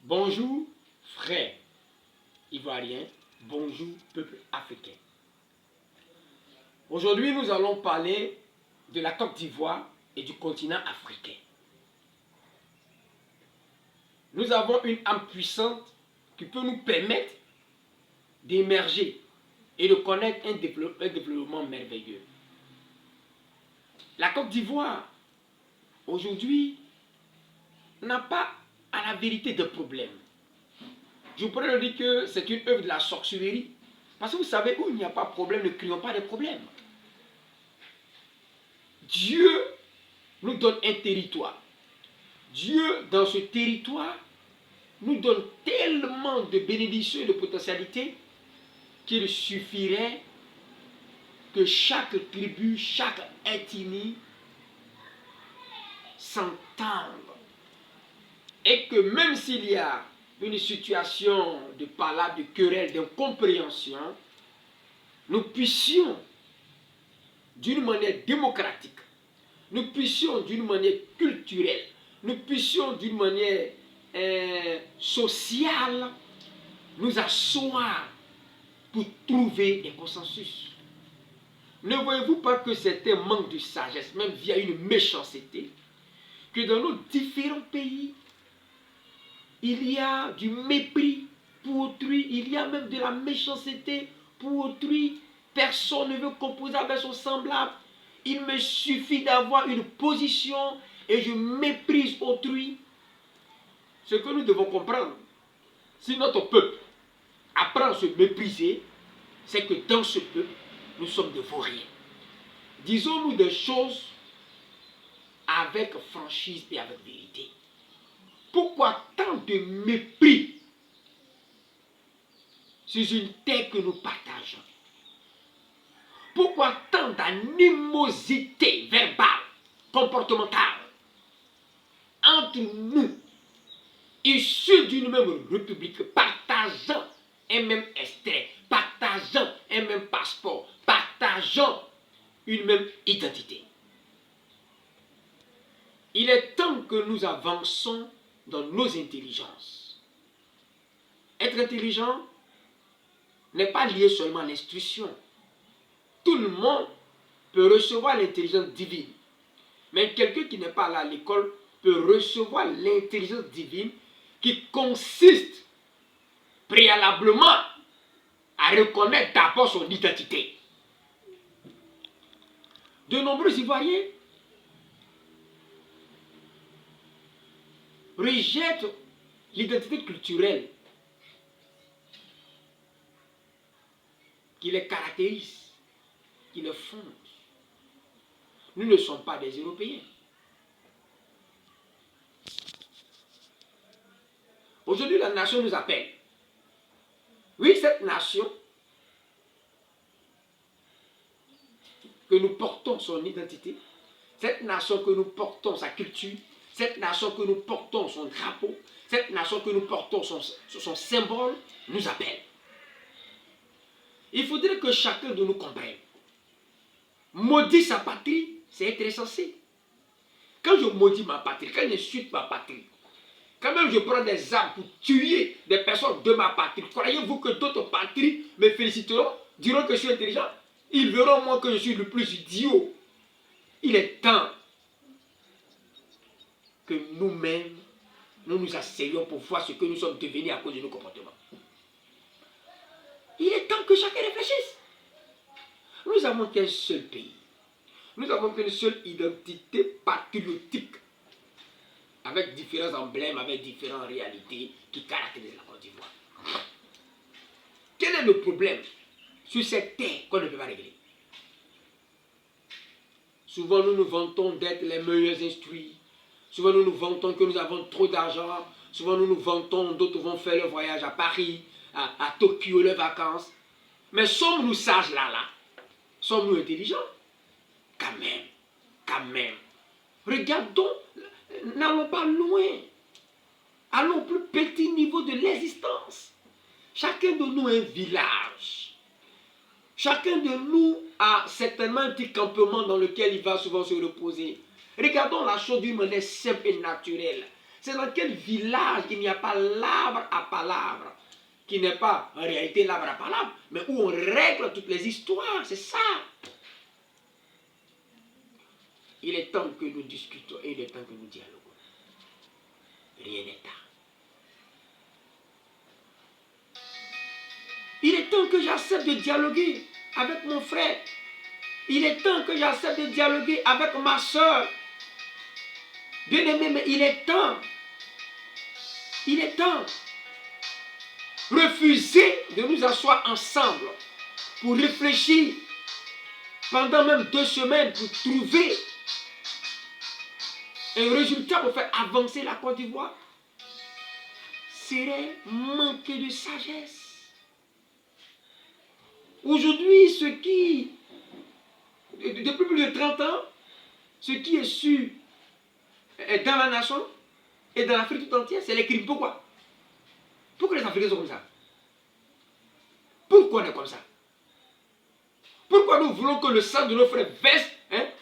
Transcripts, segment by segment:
Bonjour frères ivoiriens, bonjour peuple africain. Aujourd'hui nous allons parler de la Côte d'Ivoire et du continent africain. Nous avons une âme puissante qui peut nous permettre d'émerger et de connaître un développement merveilleux. La Côte d'Ivoire, aujourd'hui, n'a pas à la vérité de problème. Je pourrais dire que c'est une œuvre de la sorcellerie. Parce que vous savez, où il n'y a pas de problème, ne créons pas de problème. Dieu nous donne un territoire. Dieu, dans ce territoire, nous donne tellement de bénédictions et de potentialités qu'il suffirait que chaque tribu, chaque ethnie s'entende. Et que même s'il y a une situation de palabre, de querelle, d'incompréhension, nous puissions, d'une manière démocratique, nous puissions d'une manière culturelle, nous puissions d'une manière sociale, nous asseoir pour trouver des consensus. Ne voyez-vous pas que c'est un manque de sagesse, même via une méchanceté, que dans nos différents pays, il y a du mépris pour autrui, il y a même de la méchanceté pour autrui. Personne ne veut composer avec son semblable. Il me suffit d'avoir une position et je méprise autrui. Ce que nous devons comprendre, si notre peuple apprend à se mépriser, c'est que dans ce peuple, nous sommes de vauriens. Disons-nous des choses avec franchise et avec vérité. Pourquoi tant de mépris sur une terre que nous partageons? Pourquoi tant d'animosité verbale, comportementale entre nous, issus d'une même république, partageant un même extrait, partageant un même passeport, partageant une même identité? Il est temps que nous avançons dans nos intelligences. Être intelligent n'est pas lié seulement à l'instruction. Tout le monde peut recevoir l'intelligence divine. Mais quelqu'un qui n'est pas allé à l'école peut recevoir l'intelligence divine qui consiste préalablement à reconnaître d'abord son identité. De nombreux Ivoiriens rejettent l'identité culturelle qui les caractérise, qui les fonde. Nous ne sommes pas des Européens. Aujourd'hui, la nation nous appelle. Oui, cette nation que nous portons son identité, cette nation que nous portons sa culture, cette nation que nous portons son drapeau, cette nation que nous portons son symbole, nous appelle. Il faudrait que chacun de nous comprenne. Maudire sa patrie, c'est être insensé. Quand je maudis ma patrie, quand j'insulte ma patrie, quand même je prends des armes pour tuer des personnes de ma patrie, croyez-vous que d'autres patries me féliciteront, diront que je suis intelligent? Ils verront moi que je suis le plus idiot. Il est temps que nous-mêmes, nous nous asseyons pour voir ce que nous sommes devenus à cause de nos comportements. Il est temps que chacun réfléchisse. Nous avons qu'un seul pays. Nous avons qu'une seule identité patriotique, avec différents emblèmes, avec différentes réalités qui caractérisent la Côte d'Ivoire. Quel est le problème sur cette terre qu'on ne peut pas régler? Souvent nous nous vantons d'être les meilleurs instruits. Souvent nous nous vantons que nous avons trop d'argent. Souvent nous nous vantons, d'autres vont faire leur voyage à Paris, à Tokyo, leurs vacances. Mais sommes-nous sages là? Sommes-nous intelligents? Quand même. Regardons, n'allons pas loin. Allons au plus petit niveau de l'existence. Chacun de nous a un village. Chacun de nous a certainement un petit campement dans lequel il va souvent se reposer. Regardons la chose d'une manière simple et naturelle. C'est dans quel village il n'y a pas l'arbre à palabre, qui n'est pas en réalité l'arbre à palabre, mais où on règle toutes les histoires, c'est ça. Il est temps que nous discutons et il est temps que nous dialoguons. Rien n'est tard. Il est temps que j'accepte de dialoguer avec mon frère. Il est temps que j'accepte de dialoguer avec ma soeur. Bien aimé, mais il est temps. Il est temps. Refusez de nous asseoir ensemble pour réfléchir pendant même 2 semaines pour trouver un résultat pour faire avancer la Côte d'Ivoire. Serait manquer de sagesse. Aujourd'hui, ce qui, depuis plus de 30 ans, ce qui est sûr dans la nation et dans l'Afrique tout entière, c'est les crimes. Pourquoi? Pourquoi les Africains sont comme ça? Pourquoi on est comme ça? Pourquoi nous voulons que le sang de nos frères verse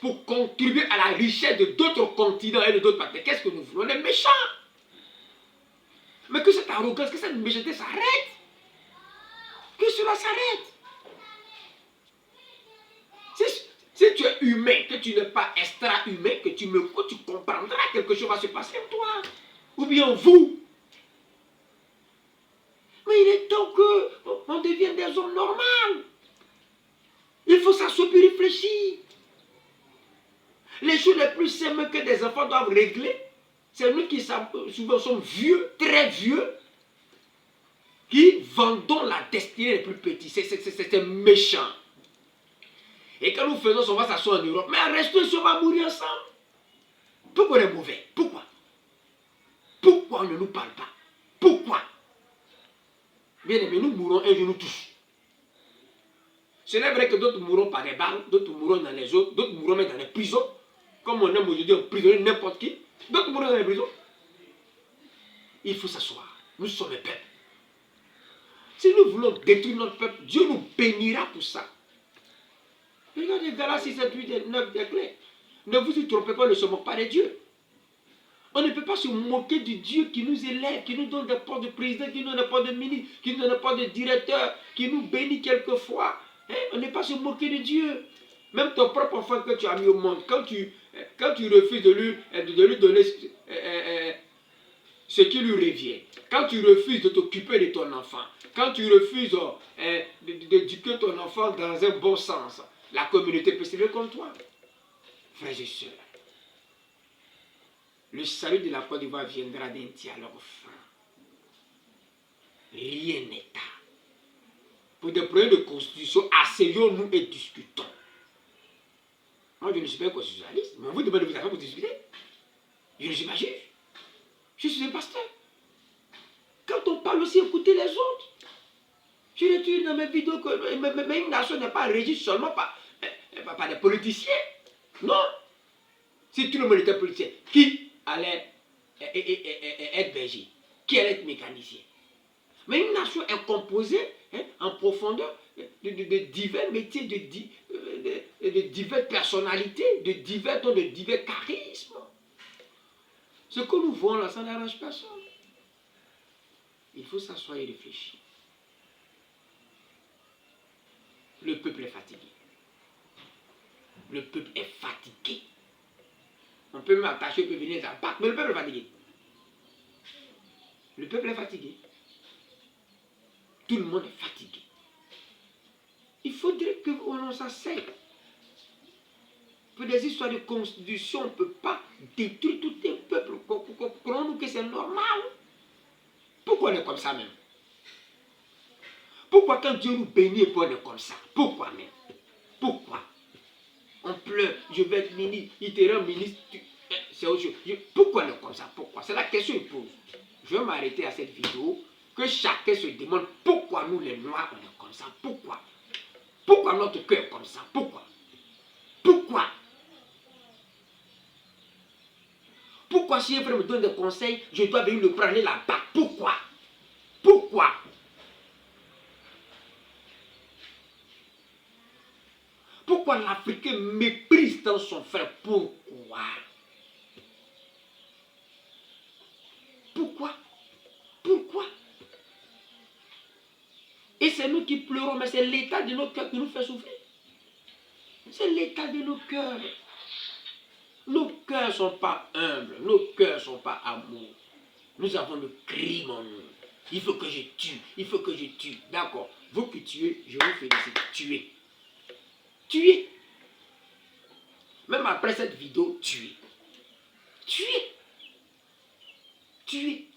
pour contribuer à la richesse de d'autres continents et de d'autres parties? Qu'est-ce que nous voulons? On est méchants. Mais que cette arrogance, que cette méchanceté s'arrête. Que cela s'arrête. Si tu es humain, que tu n'es pas extra-humain, que tu m'écoutes, tu comprendras que quelque chose va se passer en toi. Ou bien vous. Mais il est temps qu'on devienne des hommes normaux. Il faut s'asseoir et réfléchir. Les choses les plus simples que des enfants doivent régler, c'est nous qui souvent sommes vieux, très vieux, qui vendons la destinée des plus petits. C'est méchant. Et quand nous faisons ça, on va s'asseoir en Europe. Mais restons ici, on va mourir ensemble. Pourquoi on est mauvais? Pourquoi? Pourquoi on ne nous parle pas? Pourquoi? Bien aimé, nous mourrons un jour nous tous. Ce n'est vrai que d'autres mourront par des balles, d'autres mourront dans les eaux, d'autres mourront même dans les prisons. Comme on aime aujourd'hui emprisonner n'importe qui. D'autres mourront dans les prisons. Il faut s'asseoir. Nous sommes le peuple. Si nous voulons détruire notre peuple, Dieu nous bénira pour ça. Regardez Galatie 7, 8 et 9 des clés. Ne vous y trompez pas, ne se moque pas de Dieu. On ne peut pas se moquer du Dieu qui nous élève, qui nous donne des postes de président, qui nous donne des postes de ministre, qui nous donne des postes de directeur, qui nous bénit quelquefois. On ne peut pas se moquer de Dieu. Même ton propre enfant que tu as mis au monde, quand tu refuses de lui donner ce qui lui revient, quand tu refuses de t'occuper de ton enfant, quand tu refuses d'éduquer ton enfant dans un bon sens, la communauté peut se lever contre toi. Frères et sœurs, le salut de la Côte d'Ivoire viendra d'un dialogue franc. Rien n'est tard. Pour des problèmes de constitution, asseyons-nous et discutons. Moi, je ne suis pas un constitutionnaliste, mais on vous demande de vous asseoir pour discuter. Je ne suis pas juge. Je suis un pasteur. Quand on parle aussi, écoutez les autres. Je l'ai dit dans mes vidéos que une nation n'est pas régie seulement par des politiciens. Non. Si tout le monde était politicien, qui allait être berger? Qui allait être mécanicien? Mais une nation est composée en profondeur de divers métiers, de diverses personnalités, de divers charismes. Ce que nous voyons là, ça n'arrange personne. Il faut s'asseoir et réfléchir. Le peuple est fatigué. Le peuple est fatigué. On peut m'attacher, on peut venir à Pâques, mais le peuple est fatigué. Le peuple est fatigué. Tout le monde est fatigué. Il faudrait qu'on s'asseye. Pour des histoires de constitution, on ne peut pas détruire tout un peuple. Croyons-nous que c'est normal. Pourquoi on est comme ça même? Pourquoi quand Dieu nous bénit, on est comme ça? Pourquoi même? Pourquoi? On pleure, je vais être ministre, il te rend ministre, c'est autre chose. Pourquoi on est comme ça? Pourquoi? C'est la question qu'il pose. Je vais m'arrêter à cette vidéo, que chacun se demande pourquoi nous les Noirs, on est comme ça. Pourquoi? Pourquoi notre cœur est comme ça? Pourquoi? Pourquoi? Pourquoi si un frère me donne des conseils, je dois venir le prendre là-bas? Pourquoi? Pourquoi? Pourquoi l'Africain méprise dans son frère? Pourquoi? Pourquoi? Pourquoi? Et c'est nous qui pleurons, mais c'est l'état de nos cœurs qui nous fait souffrir. C'est l'état de nos cœurs. Nos cœurs ne sont pas humbles, nos cœurs ne sont pas amour. Nous avons le crime en nous. Il faut que je tue, il faut que je tue. D'accord, vous qui tuez, je vous félicite. Tuez. Tuez. Même après cette vidéo, tuez. Tuez. Tuez.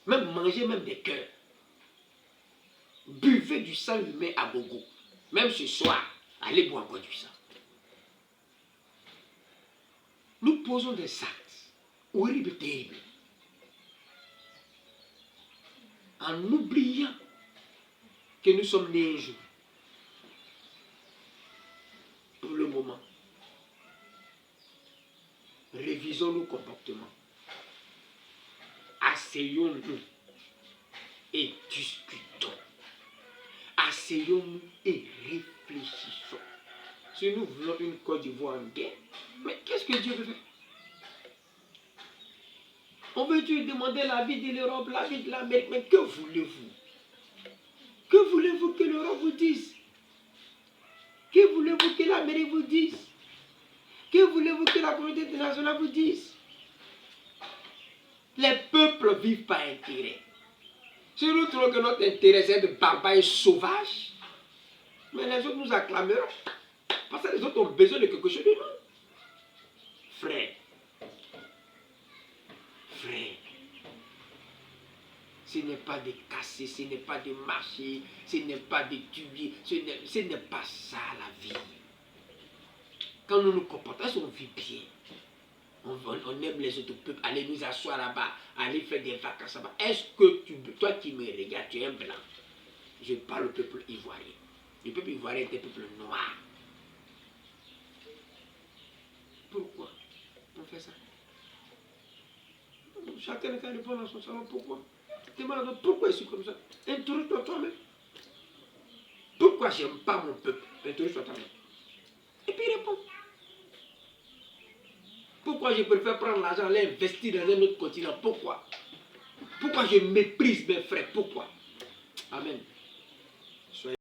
Même manger même des cœurs. Buvez du sang humain à gogo. Même ce soir, allez boire encore du sang. Nous posons des actes horribles, terribles. En oubliant que nous sommes nés un jour. Pour le moment, révisons nos comportements. Asseyons-nous et discutons. Asseyons-nous et réfléchissons. Si nous voulons une Côte d'Ivoire en guerre, mais qu'est-ce que Dieu veut faire? On veut Dieu demander l'avis de l'Europe, l'avis de l'Amérique, mais que voulez-vous? Que voulez-vous que l'Europe vous dise? Que voulez-vous que l'Amérique vous dise? Que voulez-vous que la communauté internationale vous dise? Les peuples vivent par intérêt. Si nous trouvons que notre intérêt c'est de barbares sauvages, mais les autres nous acclameront. Parce que les autres ont besoin de quelque chose de nous. Frère, ce n'est pas de casser, ce n'est pas de marcher, ce n'est pas de tuer, ce n'est pas ça la vie. Quand nous nous comportons, on vit bien. On aime les autres peuples, aller nous asseoir là-bas, aller faire des vacances là-bas. Est-ce que toi qui me regardes, tu es un blanc? Je parle au peuple ivoirien. Le peuple ivoirien est un peuple noir. Pourquoi on fait ça? Chacun quand il répond dans son salon, pourquoi? Demande pourquoi je suis comme ça. Interroge-toi toi-même. Pourquoi j'aime pas mon peuple? Interroge-toi toi-même. Et puis réponds. Pourquoi je préfère prendre l'argent, l'investir dans un autre continent? Pourquoi? Pourquoi je méprise mes frères? Pourquoi? Amen.